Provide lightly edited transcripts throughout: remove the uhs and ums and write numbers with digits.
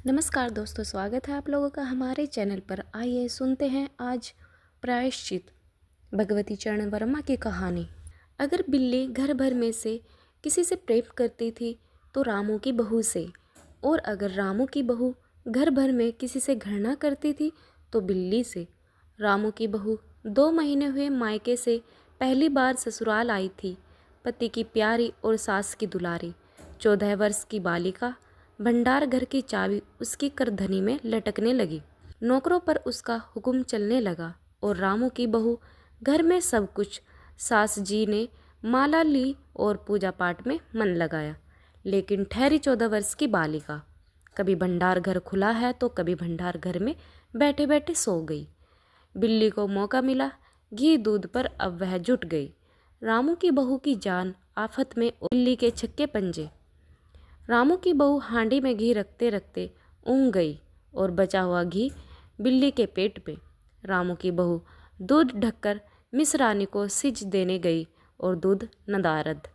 नमस्कार दोस्तों, स्वागत है आप लोगों का हमारे चैनल पर। आइए सुनते हैं आज प्रायश्चित भगवती चरण वर्मा की कहानी। अगर बिल्ली घर भर में से किसी से प्रेम करती थी तो रामू की बहू से, और अगर रामू की बहू घर भर में किसी से घृणा करती थी तो बिल्ली से। रामू की बहू 2 महीने हुए मायके से पहली बार ससुराल आई थी। पति की प्यारी और सास की दुलारी 14 वर्ष की बालिका भंडार घर की चाबी उसकी करधनी में लटकने लगी। नौकरों पर उसका हुक्म चलने लगा और रामू की बहू घर में सब कुछ। सास जी ने माला ली और पूजा पाठ में मन लगाया, लेकिन ठहरी 14 वर्ष की बालिका कभी भंडार घर खुला है तो कभी भंडार घर में बैठे बैठे सो गई। बिल्ली को मौका मिला, घी दूध पर अब वह जुट गई। रामू की बहू की जान आफत में और बिल्ली के छक्के पंजे। रामू की बहू हांडी में घी रखते रखते ऊँघ गई और बचा हुआ घी बिल्ली के पेट में। रामू की बहू दूध ढककर मिस रानी को सिज देने गई और दूध नदारद।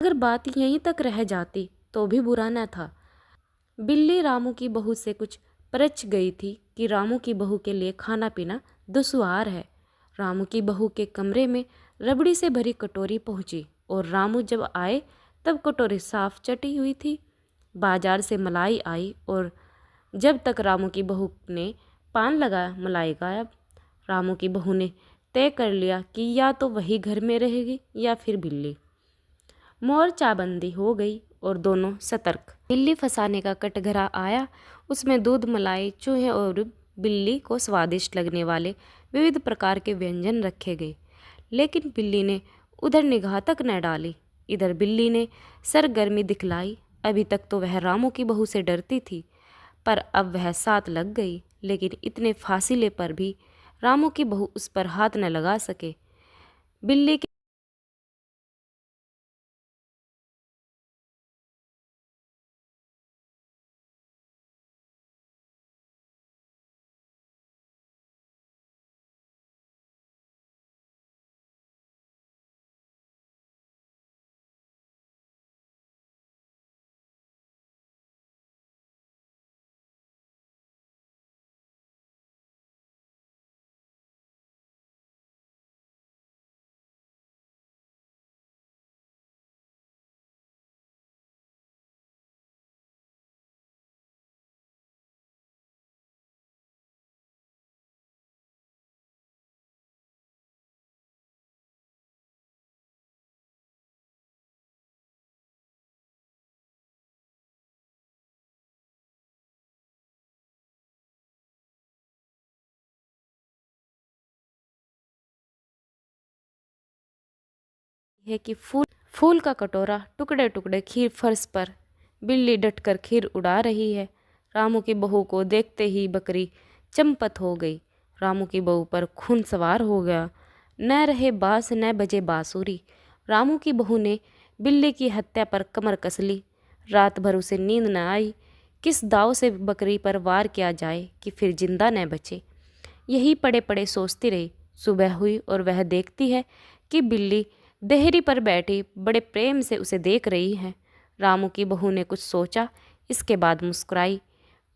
अगर बात यहीं तक रह जाती तो भी बुरा न था। बिल्ली रामू की बहू से कुछ परच गई थी कि रामू की बहू के लिए खाना पीना दुश्वार है। रामू की बहू के कमरे में रबड़ी से भरी कटोरी पहुंची और रामू जब आए तब कटोरी साफ चटी हुई थी। बाजार से मलाई आई और जब तक रामू की बहू ने पान लगाया मलाई गायब। रामू की बहू ने तय कर लिया कि या तो वही घर में रहेगी या फिर बिल्ली। मोर्चाबंदी हो गई और दोनों सतर्क। बिल्ली फंसाने का कटघरा आया। उसमें दूध, मलाई, चूहे और बिल्ली को स्वादिष्ट लगने वाले विविध प्रकार के व्यंजन रखे गए, लेकिन बिल्ली ने उधर निगाह तक न डाली। इधर बिल्ली ने सरगर्मी दिखलाई। अभी तक तो वह रामू की बहू से डरती थी, पर अब वह साथ लग गई। लेकिन इतने फासिले पर भी रामू की बहू उस पर हाथ न लगा सके। बिल्ली के है कि फूल का कटोरा टुकड़े टुकड़े खीर फर्श पर। बिल्ली डटकर खीर उड़ा रही है। रामू की बहू को देखते ही बकरी चंपत हो गई। रामू की बहू पर खून सवार हो गया। न रहे बांस न बजे बांसुरी। रामू की बहू ने बिल्ली की हत्या पर कमर कस ली। रात भर उसे नींद न आई। किस दाव से बकरी पर वार किया जाए कि फिर जिंदा न बचे, यही पड़े पड़े सोचती रही। सुबह हुई और वह देखती है कि बिल्ली देहरी पर बैठी बड़े प्रेम से उसे देख रही है। रामू की बहू ने कुछ सोचा, इसके बाद मुस्कुराई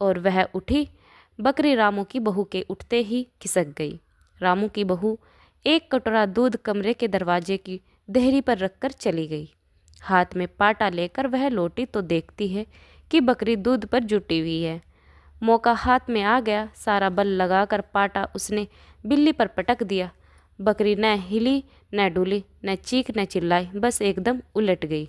और वह उठी। बकरी रामू की बहू के उठते ही खिसक गई। रामू की बहू एक कटोरा दूध कमरे के दरवाजे की देहरी पर रखकर चली गई। हाथ में पाटा लेकर वह लौटी तो देखती है कि बकरी दूध पर जुटी हुई है। मौका हाथ में आ गया। सारा बल लगाकर पाटा उसने बिल्ली पर पटक दिया। बकरी न हिली न डुली, न चीख न चिल्लाई, बस एकदम उलट गई।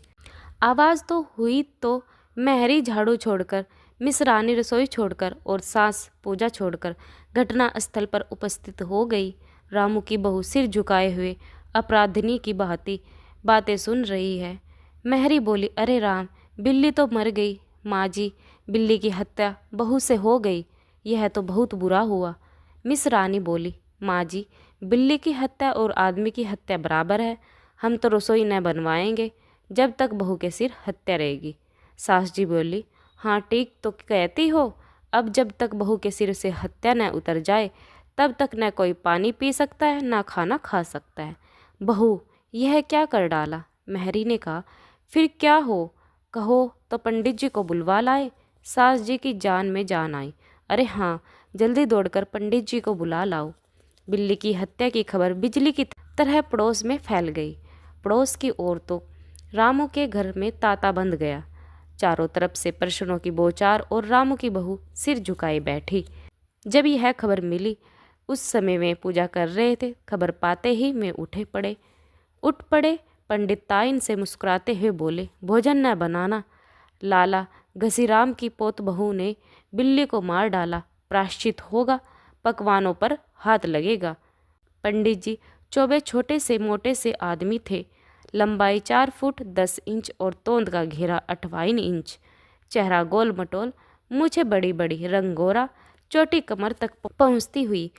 आवाज़ तो हुई तो मेहरी झाड़ू छोड़कर, मिसरानी रसोई छोड़कर और सास पूजा छोड़कर घटना स्थल पर उपस्थित हो गई। रामू की बहू सिर झुकाए हुए अपराधिनी की भांति बातें सुन रही है। मेहरी बोली, अरे राम, बिल्ली तो मर गई। माँ जी, बिल्ली की हत्या बहू से हो गई, यह तो बहुत बुरा हुआ। मिस रानी बोली, माँ जी, बिल्ली की हत्या और आदमी की हत्या बराबर है। हम तो रसोई न बनवाएंगे जब तक बहू के सिर हत्या रहेगी। सास जी बोली, हाँ ठीक तो कहती हो। अब जब तक बहू के सिर से हत्या न उतर जाए तब तक न कोई पानी पी सकता है न खाना खा सकता है। बहू, यह क्या कर डाला? मेहरी ने कहा, फिर क्या हो, कहो तो पंडित जी को बुलवा लाए। सास जी की जान में जान आई। अरे हाँ, जल्दी दौड़कर पंडित जी को बुला लाओ। बिल्ली की हत्या की खबर बिजली की तरह पड़ोस में फैल गई। पड़ोस की औरतों रामू के घर में तांता बंध गया। चारों तरफ से प्रश्नों की बौछार और रामू की बहू सिर झुकाए बैठी। जब यह खबर मिली, उस समय वे पूजा कर रहे थे। खबर पाते ही मैं उठ पड़े। पंडित ताइन से मुस्कुराते हुए बोले, भोजन न बनाना। लाला घसीराम की पोत बहू ने बिल्ली को मार डाला, प्रायश्चित होगा, पकवानों पर हाथ लगेगा। पंडित जी चौबे छोटे से मोटे से आदमी थे। लंबाई 4 फुट 10 इंच और तोंद का घेरा 58 इंच। चेहरा गोल मटोल, मूछें बड़ी बड़ी, रंग गोरा, चोटी कमर तक पहुंचती हुई।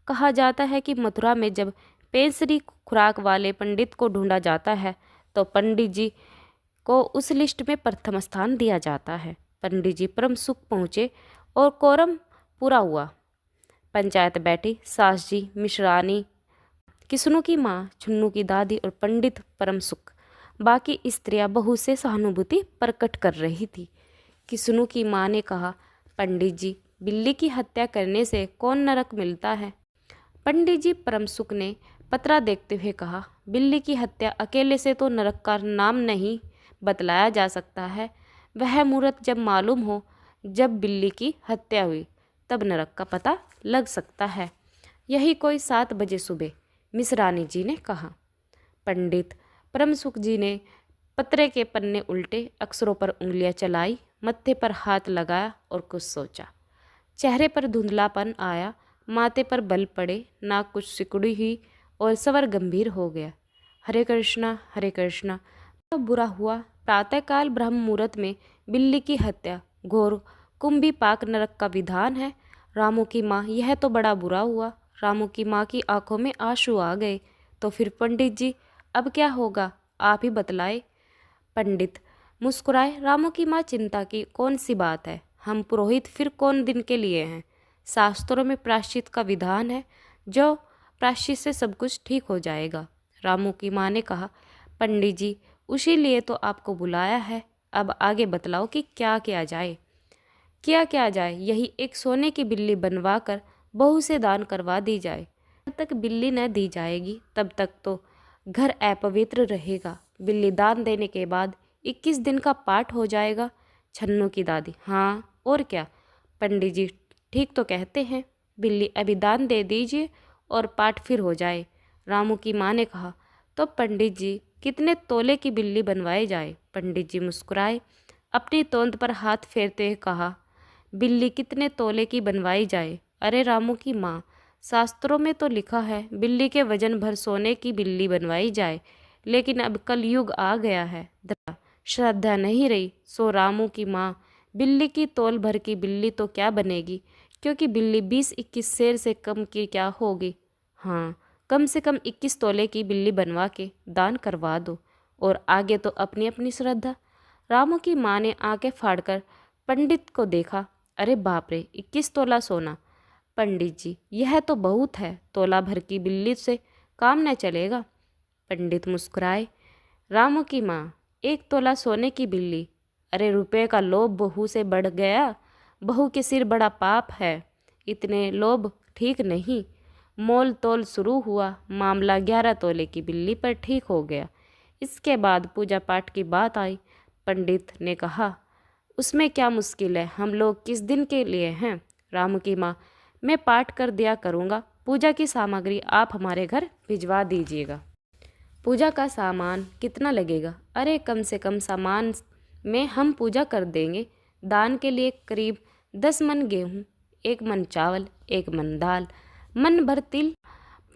कहा जाता है कि मथुरा में जब पेंसरी खुराक वाले पंडित को ढूंढा जाता है तो पंडित जी को उस लिस्ट में प्रथम स्थान दिया जाता है। पंडित जी परम सुख पहुँचे और कोरम पूरा हुआ। पंचायत बैठी। सास जी, मिश्रानी, किस्नू की माँ, छुन्नू की दादी और पंडित परम सुख। बाकी स्त्रियां बहू से सहानुभूति प्रकट कर रही थी। किस्नू की माँ ने कहा, पंडित जी, बिल्ली की हत्या करने से कौन नरक मिलता है? पंडित जी परम सुख ने पतरा देखते हुए कहा, बिल्ली की हत्या अकेले से तो नरक का नाम नहीं बतलाया जा सकता है। वह मुहूर्त जब मालूम हो, जब बिल्ली की हत्या हुई, तब नरक का पता लग सकता है। यही कोई 7 बजे सुबह, मिश्रानी जी ने कहा। पंडित परम सुख जी ने पत्रे के पन्ने उल्टे, अक्षरों पर उंगलियां चलाई, मत्थे पर हाथ लगाया और कुछ सोचा। चेहरे पर धुंधलापन आया, माथे पर बल पड़े, नाक कुछ सिकुड़ी हुई और स्वर गंभीर हो गया। हरे कृष्णा, हरे कृष्णा। बुरा हुआ। प्रातःकाल ब्रह्म मुहूर्त में बिल्ली की हत्या घोर कुंभी पाक नरक का विधान है। रामू की माँ, यह तो बड़ा बुरा हुआ। रामू की माँ की आंखों में आंसू आ गए। तो फिर पंडित जी, अब क्या होगा, आप ही बतलाए। पंडित मुस्कुराए। रामू की माँ, चिंता की कौन सी बात है, हम पुरोहित फिर कौन दिन के लिए हैं। शास्त्रों में प्रायश्चित का विधान है, जो प्रायश्चित से सब कुछ ठीक हो जाएगा। रामू की माँ ने कहा, पंडित जी, उसी लिए तो आपको बुलाया है। अब आगे बतलाओ कि क्या किया जाए। क्या जाए, यही एक सोने की बिल्ली बनवा कर बहू से दान करवा दी जाए। जब तक बिल्ली न दी जाएगी तब तक तो घर अपवित्र रहेगा। बिल्ली दान देने के बाद 21 दिन का पाठ हो जाएगा। छन्नू की दादी, हाँ और क्या, पंडित जी ठीक तो कहते हैं, बिल्ली अभी दान दे दीजिए और पाठ फिर हो जाए। रामू की माँ ने कहा, तो पंडित जी, कितने तोले की बिल्ली बनवाई जाए? पंडित जी मुस्कुराए, अपनी तोंद पर हाथ फेरते हुए कहा, बिल्ली कितने तोले की बनवाई जाए? अरे रामू की माँ, शास्त्रों में तो लिखा है बिल्ली के वजन भर सोने की बिल्ली बनवाई जाए, लेकिन अब कलयुग आ गया है, श्रद्धा नहीं रही। सो रामू की माँ, बिल्ली की तोल भर की बिल्ली तो क्या बनेगी, क्योंकि बिल्ली 20-21 शेर से कम की क्या होगी। हाँ, कम से कम 21 तोले की बिल्ली बनवा के दान करवा दो, और आगे तो अपनी अपनी श्रद्धा। रामू की माँ ने आंखें फाड़कर पंडित को देखा। अरे बाप रे, 21 तोला सोना! पंडित जी, यह तो बहुत है, तोला भर की बिल्ली से काम न चलेगा। पंडित मुस्कुराए। रामू की माँ, 1 तोला सोने की बिल्ली? अरे रुपए का लोभ बहू से बढ़ गया। बहू के सिर बड़ा पाप है, इतने लोभ ठीक नहीं। मोल तोल शुरू हुआ, मामला 11 तोले की बिल्ली पर ठीक हो गया। इसके बाद पूजा पाठ की बात आई। पंडित ने कहा, उसमें क्या मुश्किल है, हम लोग किस दिन के लिए हैं? रामू की माँ, मैं पाठ कर दिया करूँगा, पूजा की सामग्री आप हमारे घर भिजवा दीजिएगा। पूजा का सामान कितना लगेगा? अरे कम से कम सामान में हम पूजा कर देंगे। दान के लिए करीब 10 मन गेहूँ, 1 मन चावल, 1 मन दाल, मन भर तिल,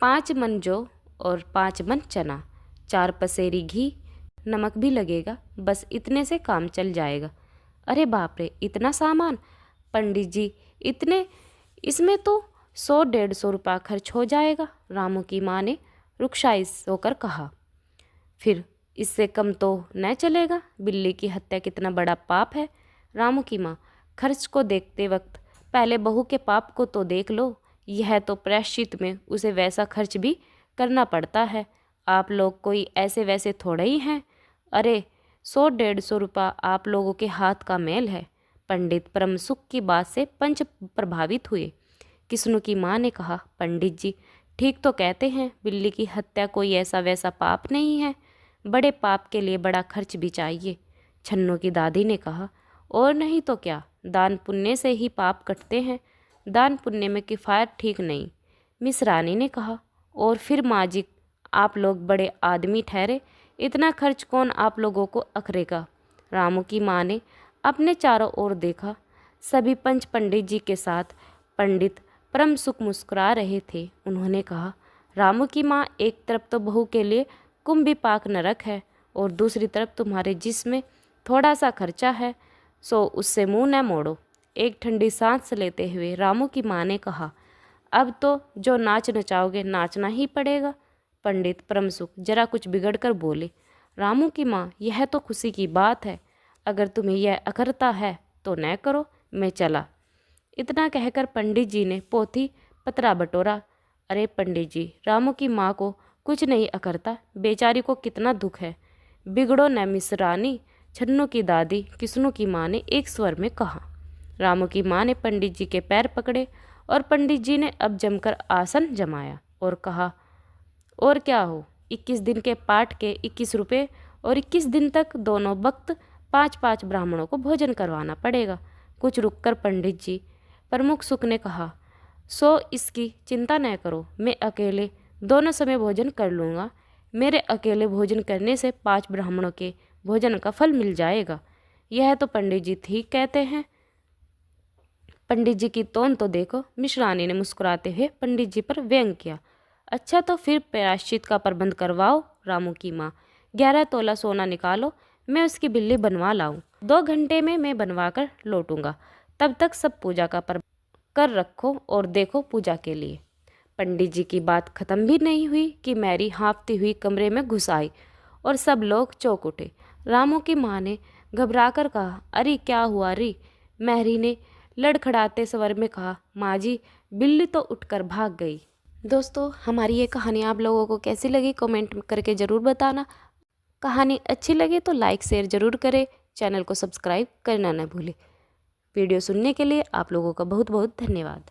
5 मन जौ और 5 मन चना, 4 पसेरी घी, नमक भी लगेगा। बस इतने से काम चल जाएगा। अरे बाप रे, इतना सामान! पंडित जी, इतने, इसमें तो 100-150 रुपया खर्च हो जाएगा। रामू की माँ ने रुक्षाई होकर कहा। फिर इससे कम तो न चलेगा? बिल्ली की हत्या कितना बड़ा पाप है। रामू की माँ, खर्च को देखते वक्त पहले बहू के पाप को तो देख लो। यह तो प्रायश्चित में उसे वैसा खर्च भी करना पड़ता है। आप लोग कोई ऐसे वैसे थोड़े ही हैं। अरे 100-150 रुपया आप लोगों के हाथ का मेल है। पंडित परमसुख की बात से पंच प्रभावित हुए। किस्नू की माँ ने कहा, पंडित जी ठीक तो कहते हैं, बिल्ली की हत्या कोई ऐसा वैसा पाप नहीं है, बड़े पाप के लिए बड़ा खर्च भी चाहिए। छन्नू की दादी ने कहा, और नहीं तो क्या, दान पुण्य से ही पाप कटते हैं, दान पुण्य में किफ़ायत ठीक नहीं। मिस रानी ने कहा, और फिर माँ जी आप लोग बड़े आदमी ठहरे, इतना खर्च कौन आप लोगों को अखरेगा। रामू की माँ ने अपने चारों ओर देखा। सभी पंच पंडित जी के साथ पंडित परम सुख मुस्कुरा रहे थे। उन्होंने कहा, रामू की माँ, एक तरफ तो बहू के लिए कुंभी पाक नरक है और दूसरी तरफ तुम्हारे जिस्म थोड़ा सा खर्चा है, सो उससे मुंह न मोड़ो। एक ठंडी सांस लेते हुए रामू की माँ ने कहा, अब तो जो नाच नचाओगे नाचना ही पड़ेगा। पंडित परमसुख जरा कुछ बिगड़ कर बोले, रामू की माँ, यह तो खुशी की बात है, अगर तुम्हें यह अखरता है तो न करो, मैं चला। इतना कहकर पंडित जी ने पोथी पतरा बटोरा। अरे पंडित जी, रामू की माँ को कुछ नहीं अखरता, बेचारी को कितना दुख है। बिगड़ो न मिस रानी, छन्नू की दादी किस्नू की माँ ने एक स्वर में कहा। रामू की माँ ने पंडित जी के पैर पकड़े और पंडित जी ने अब जमकर आसन जमाया और कहा, और क्या हो, 21 दिन के पाठ के 21 रुपये और 21 दिन तक दोनों वक्त 5-5 ब्राह्मणों को भोजन करवाना पड़ेगा। कुछ रुककर पंडित जी प्रमुख सुख ने कहा, सो इसकी चिंता न करो, मैं अकेले दोनों समय भोजन कर लूँगा। मेरे अकेले भोजन करने से 5 ब्राह्मणों के भोजन का फल मिल जाएगा। यह तो पंडित जी ठीक कहते हैं। पंडित जी की तोन तो देखो। मिस रानी ने मुस्कुराते हुए पंडित जी पर व्यंग किया। अच्छा तो फिर प्रायश्चित का प्रबंध करवाओ। रामू की माँ, 11 तोला सोना निकालो, मैं उसकी बिल्ली बनवा लाऊं। 2 घंटे में मैं बनवा कर लौटूंगा, तब तक सब पूजा का प्रबंध कर रखो और देखो पूजा के लिए। पंडित जी की बात खत्म भी नहीं हुई कि मैरी हाँफती हुई कमरे में घुस आई और सब लोग चौंक उठे। रामू की माँ ने घबराकर कहा, अरे क्या हुआ री? मैरी ने लड़खड़ाते स्वर में कहा, माँ जी, बिल्ली तो उठकर भाग गई। दोस्तों, हमारी ये कहानी आप लोगों को कैसी लगी कमेंट करके ज़रूर बताना। कहानी अच्छी लगे तो लाइक शेयर ज़रूर करें, चैनल को सब्सक्राइब करना न भूलें। वीडियो सुनने के लिए आप लोगों का बहुत बहुत धन्यवाद।